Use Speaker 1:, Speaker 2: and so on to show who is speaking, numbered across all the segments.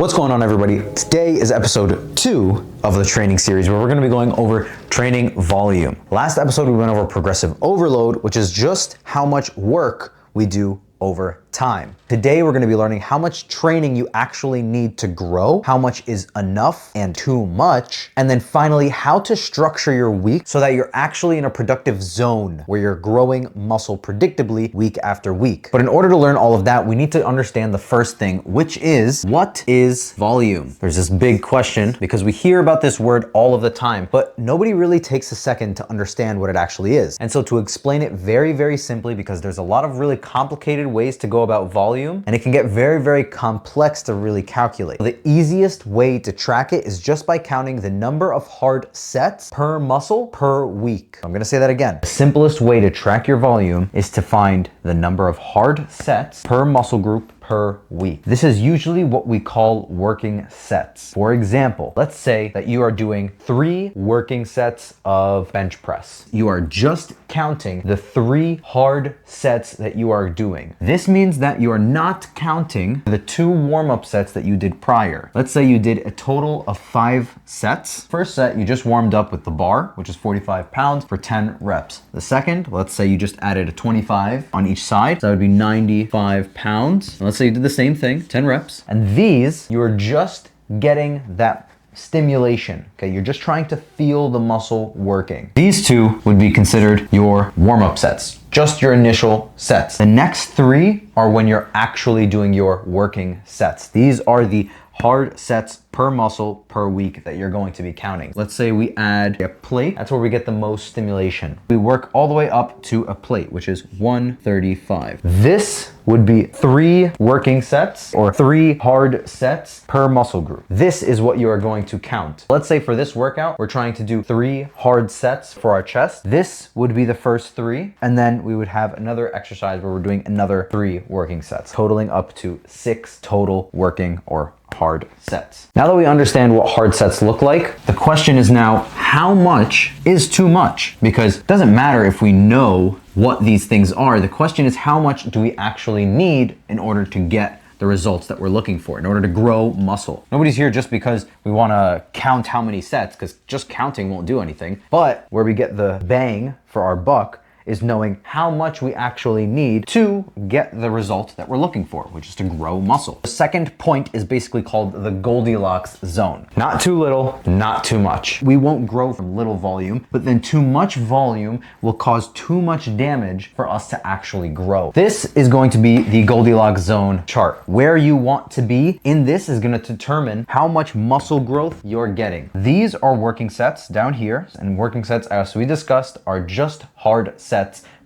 Speaker 1: What's going on, everybody? Today is episode 2 of the training series where we're going to be going over training volume. Last episode we went over progressive overload, which is just how much work we do over time. Today we're going to be learning how much training you actually need to grow, how much is enough and too much, and then finally how to structure your week so that you're actually in a productive zone where you're growing muscle predictably week after week. But in order to learn all of that, we need to understand the first thing, which is, what is volume? There's this big question because we hear about this word all of the time, but nobody really takes a second to understand what it actually is. And so to explain it very, very simply, because there's a lot of really complicated ways to go about volume, and it can get very, very complex to really calculate. The easiest way to track it is just by counting the number of hard sets per muscle per week. I'm gonna say that again. The simplest way to track your volume is to find the number of hard sets per muscle group per week. This is usually what we call working sets. For example, let's say that you are doing 3 working sets of bench press. You are just counting the 3 hard sets that you are doing. This means that you are not counting the 2 warm-up sets that you did prior. Let's say you did a total of 5 sets. First set, you just warmed up with the bar, which is 45 pounds for 10 reps. The second, let's say you just added a 25 on each side. So that would be 95 pounds. Let's say you did the same thing, 10 reps. And these, you're just getting that stimulation, okay? You're just trying to feel the muscle working. These 2 would be considered your warm-up sets, just your initial sets. The next 3 are when you're actually doing your working sets. These are the hard sets per muscle per week that you're going to be counting. Let's say we add a plate. That's where we get the most stimulation. We work all the way up to a plate, which is 135. This would be 3 working sets or 3 hard sets per muscle group. This is what you are going to count. Let's say for this workout, we're trying to do 3 hard sets for our chest. This would be the first 3. And then we would have another exercise where we're doing another 3 working sets, totaling up to 6 total working or hard sets. Now that we understand what hard sets look like, the question is now, how much is too much? Because it doesn't matter if we know what these things are. The question is, how much do we actually need in order to get the results that we're looking for, in order to grow muscle? Nobody's here just because we want to count how many sets, because just counting won't do anything. But where we get the bang for our buck is knowing how much we actually need to get the result that we're looking for, which is to grow muscle. The second point is basically called the Goldilocks zone. Not too little, not too much. We won't grow from little volume, but then too much volume will cause too much damage for us to actually grow. This is going to be the Goldilocks zone chart. Where you want to be in this is going to determine how much muscle growth you're getting. These are working sets down here, and working sets, as we discussed, are just hard sets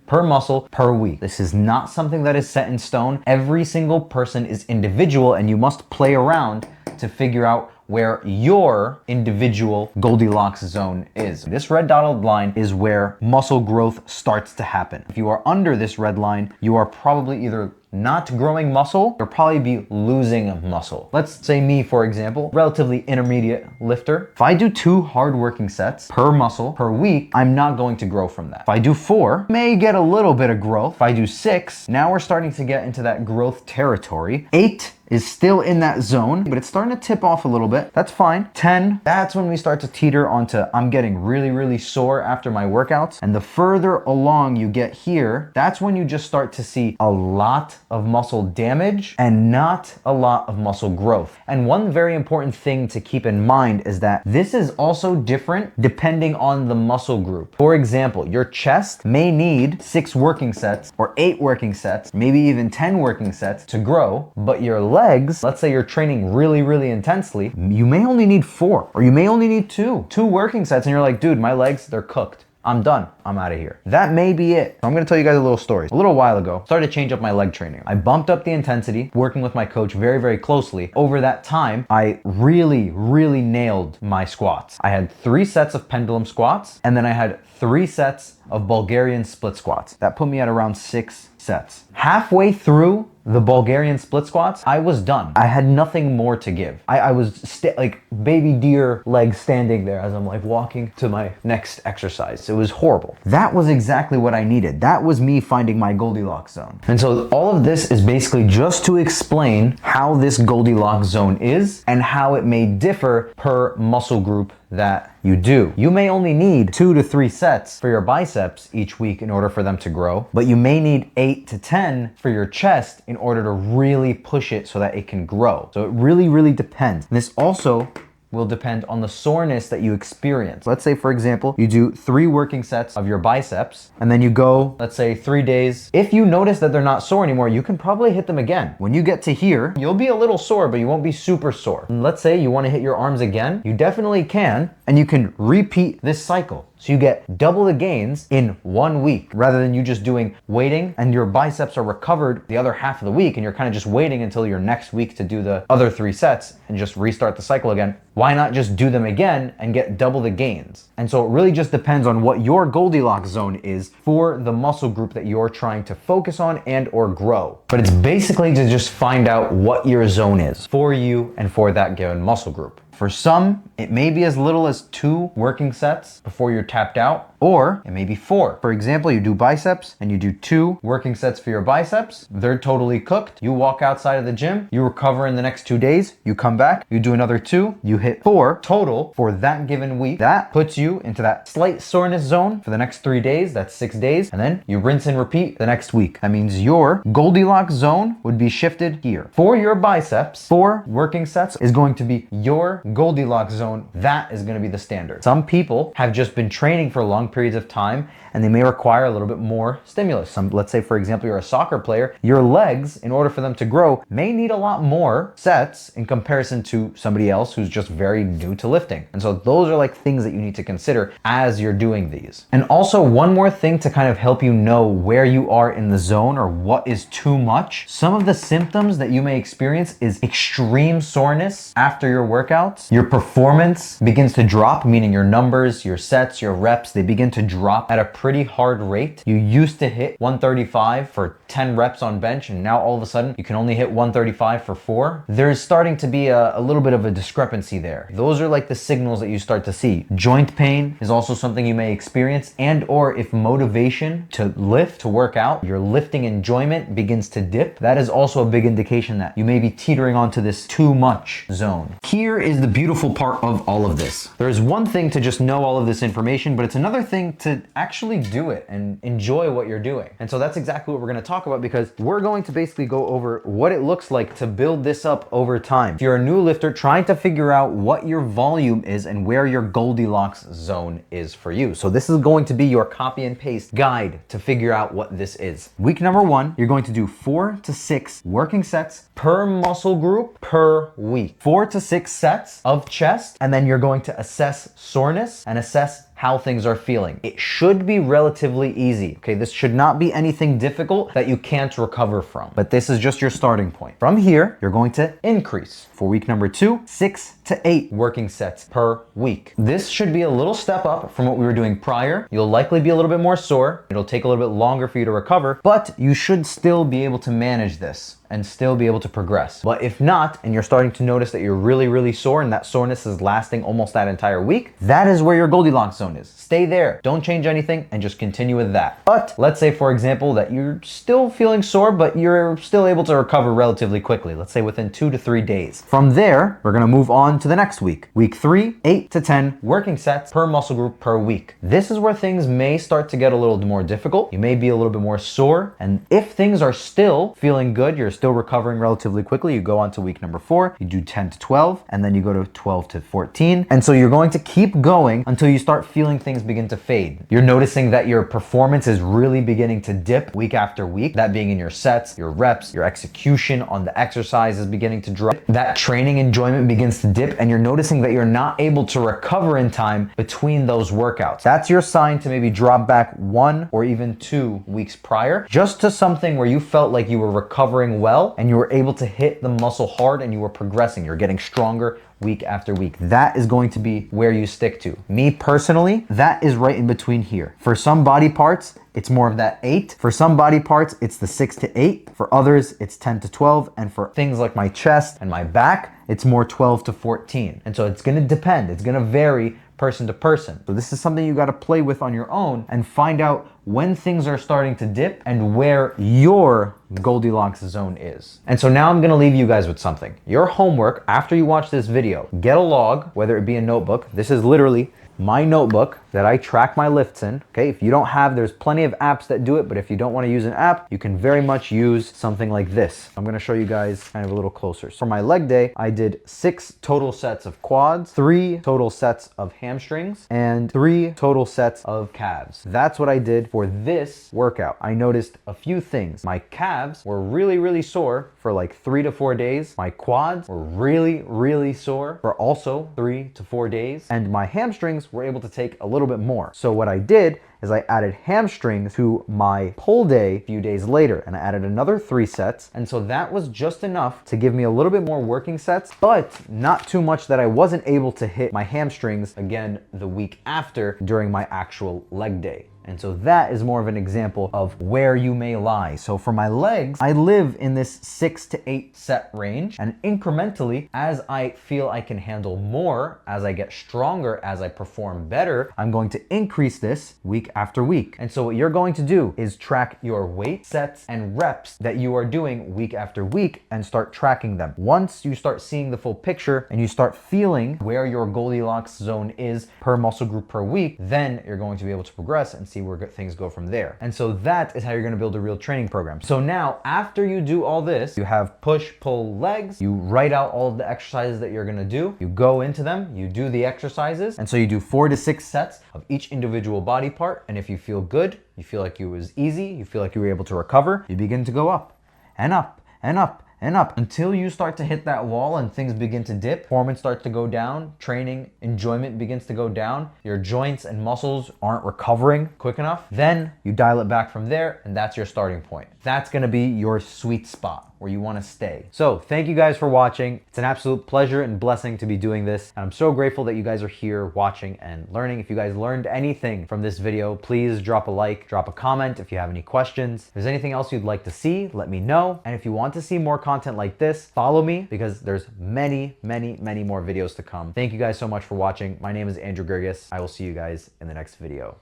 Speaker 1: per muscle per week. This is not something that is set in stone. Every single person is individual, and you must play around to figure out where your individual Goldilocks zone is. This red dotted line is where muscle growth starts to happen. If you are under this red line, you are probably either not growing muscle or probably be losing muscle. Let's say me, for example, relatively intermediate lifter. If I do 2 hard working sets per muscle per week, I'm not going to grow from that. If I do 4, may get a little bit of growth. If I do 6, now we're starting to get into that growth territory. 8 is still in that zone, but it's starting to tip off a little bit. That's fine. 10, that's when we start to teeter onto I'm getting really, really sore after my workouts. And the further along you get here, that's when you just start to see a lot of muscle damage and not a lot of muscle growth. And one very important thing to keep in mind is that this is also different depending on the muscle group. For example, your chest may need 6 working sets or 8 working sets, maybe even 10 working sets to grow, but your legs, let's say you're training really, really intensely, you may only need 4 or you may only need 2 working sets, and you're like, dude, my legs, they're cooked. I'm done. I'm out of here. That may be it. I'm gonna tell you guys a little story. A little while ago, started to change up my leg training. I bumped up the intensity, working with my coach very, very closely. Over that time, I really, really nailed my squats. I had 3 sets of pendulum squats, and then I had 3 sets of Bulgarian split squats. That put me at around 6 sets. Halfway through the Bulgarian split squats, I was done. I had nothing more to give. I was like baby deer legs standing there as I'm like walking to my next exercise. It was horrible. That was exactly what I needed. That was me finding my Goldilocks zone. And so all of this is basically just to explain how this Goldilocks zone is and how it may differ per muscle group that you do. You may only need 2 to 3 sets for your biceps each week in order for them to grow, but you may need 8 to 10 for your chest in order to really push it so that it can grow. So it really depends. And this also will depend on the soreness that you experience. Let's say, for example, you do 3 working sets of your biceps and then you go, let's say 3 days. If you notice that they're not sore anymore, you can probably hit them again. When you get to here, you'll be a little sore, but you won't be super sore. And let's say you want to hit your arms again, you definitely can, and you can repeat this cycle. So you get double the gains in 1 week rather than you just doing waiting and your biceps are recovered the other half of the week and you're kind of just waiting until your next week to do the other 3 sets and just restart the cycle again. Why not just do them again and get double the gains? And so it really just depends on what your Goldilocks zone is for the muscle group that you're trying to focus on and or grow. But it's basically to just find out what your zone is for you and for that given muscle group. For some, it may be as little as 2 working sets before you're tapped out, or it may be 4. For example, you do biceps and you do 2 working sets for your biceps. They're totally cooked. You walk outside of the gym, you recover in the next 2 days, you come back, you do another 2, you hit 4 total for that given week. That puts you into that slight soreness zone for the next 3 days, that's 6 days, and then you rinse and repeat the next week. That means your Goldilocks zone would be shifted here. For your biceps, 4 working sets is going to be your Goldilocks zone. That is going to be the standard. Some people have just been training for long periods of time and they may require a little bit more stimulus. Let's say, for example, you're a soccer player, your legs, in order for them to grow, may need a lot more sets in comparison to somebody else who's just very new to lifting. And so those are like things that you need to consider as you're doing these. And also one more thing to kind of help you know where you are in the zone or what is too much. Some of the symptoms that you may experience is extreme soreness after your workouts. Your performance begins to drop, meaning your numbers, your sets, your reps, they begin to drop at a pretty hard rate. You used to hit 135 for 10 reps on bench and now all of a sudden you can only hit 135 for 4. There's starting to be a little bit of a discrepancy there. Those are like the signals that you start to see. Joint pain is also something you may experience, and or if motivation to lift, to work out, your lifting enjoyment begins to dip, that is also a big indication that you may be teetering onto this too much zone. Here is the beautiful part of all of this. There is one thing to just know all of this information, but it's another thing to actually do it and enjoy what you're doing. And so that's exactly what we're going to talk about, because we're going to basically go over what it looks like to build this up over time. If you're a new lifter trying to figure out what your volume is and where your Goldilocks zone is for you. So this is going to be your copy and paste guide to figure out what this is. Week number 1, you're going to do 4 to 6 working sets per muscle group per week. 4 to 6 sets of chest, and then you're going to assess soreness and assess how things are feeling. It should be relatively easy. Okay, this should not be anything difficult that you can't recover from, but this is just your starting point. From here, you're going to increase. For week number 2, 6 to 8 working sets per week. This should be a little step up from what we were doing prior. You'll likely be a little bit more sore. It'll take a little bit longer for you to recover, but you should still be able to manage this and still be able to progress. But if not, and you're starting to notice that you're really sore and that soreness is lasting almost that entire week, that is where your Goldilocks zone is. Stay there. Don't change anything and just continue with that. But let's say, for example, that you're still feeling sore, but you're still able to recover relatively quickly. Let's say within 2 to 3 days. From there, we're gonna move on to the next week. Week 3, 8 to 10 working sets per muscle group per week. This is where things may start to get a little more difficult. You may be a little bit more sore. And if things are still feeling good, you're still recovering relatively quickly, you go on to week number 4, you do 10 to 12, and then you go to 12 to 14. And so you're going to keep going until you start feeling things begin to fade. You're noticing that your performance is really beginning to dip week after week, that being in your sets, your reps, your execution on the exercise is beginning to drop. That training enjoyment begins to dip, and you're noticing that you're not able to recover in time between those workouts. That's your sign to maybe drop back 1 or even 2 weeks prior, just to something where you felt like you were recovering well well and you were able to hit the muscle hard and you were progressing, you're getting stronger week after week. That is going to be where you stick to. Me personally, that is right in between here. For some body parts, it's more of that 8. For some body parts, it's the 6 to 8. For others, it's 10 to 12. And for things like my chest and my back, it's more 12 to 14. And so it's gonna depend, it's gonna vary person to person. So this is something you gotta play with on your own and find out when things are starting to dip and where your Goldilocks zone is. And so now I'm gonna leave you guys with something. Your homework, after you watch this video, get a log, whether it be a notebook. This is literally my notebook that I track my lifts in. Okay, if you don't have, there's plenty of apps that do it, but if you don't want to use an app, you can very much use something like this. I'm going to show you guys kind of a little closer. For my leg day, I did 6 total sets of quads, 3 total sets of hamstrings, and 3 total sets of calves. That's what I did for this workout. I noticed a few things. My calves were really sore for like 3 to 4 days. My quads were really sore for also 3 to 4 days. And my hamstrings were able to take a little bit more. So what I did is I added hamstrings to my pull day a few days later, and I added another 3 sets. And so that was just enough to give me a little bit more working sets, but not too much that I wasn't able to hit my hamstrings again the week after during my actual leg day. And so that is more of an example of where you may lie. So for my legs, I live in this 6 to 8 set range, and incrementally, as I feel I can handle more, as I get stronger, as I perform better, I'm going to increase this week after week. And so what you're going to do is track your weight sets and reps that you are doing week after week and start tracking them. Once you start seeing the full picture and you start feeling where your Goldilocks zone is per muscle group per week, then you're going to be able to progress and see where things go from there. And so that is how you're going to build a real training program. So now, after you do all this, you have push, pull, legs, you write out all of the exercises that you're going to do, you go into them, you do the exercises, and so you do 4 to 6 sets of each individual body part. And if you feel good, you feel like it was easy, you feel like you were able to recover, you begin to go up and up and up and up until you start to hit that wall and things begin to dip, performance starts to go down, training enjoyment begins to go down, your joints and muscles aren't recovering quick enough. Then you dial it back from there, and that's your starting point. That's gonna be your sweet spot where you wanna stay. So thank you guys for watching. It's an absolute pleasure and blessing to be doing this. And I'm so grateful that you guys are here watching and learning. If you guys learned anything from this video, please drop a like, drop a comment if you have any questions. If there's anything else you'd like to see, let me know. And if you want to see more content like this, follow me, because there's many more videos to come. Thank you guys so much for watching. My name is Andrew Gergis. I will see you guys in the next video.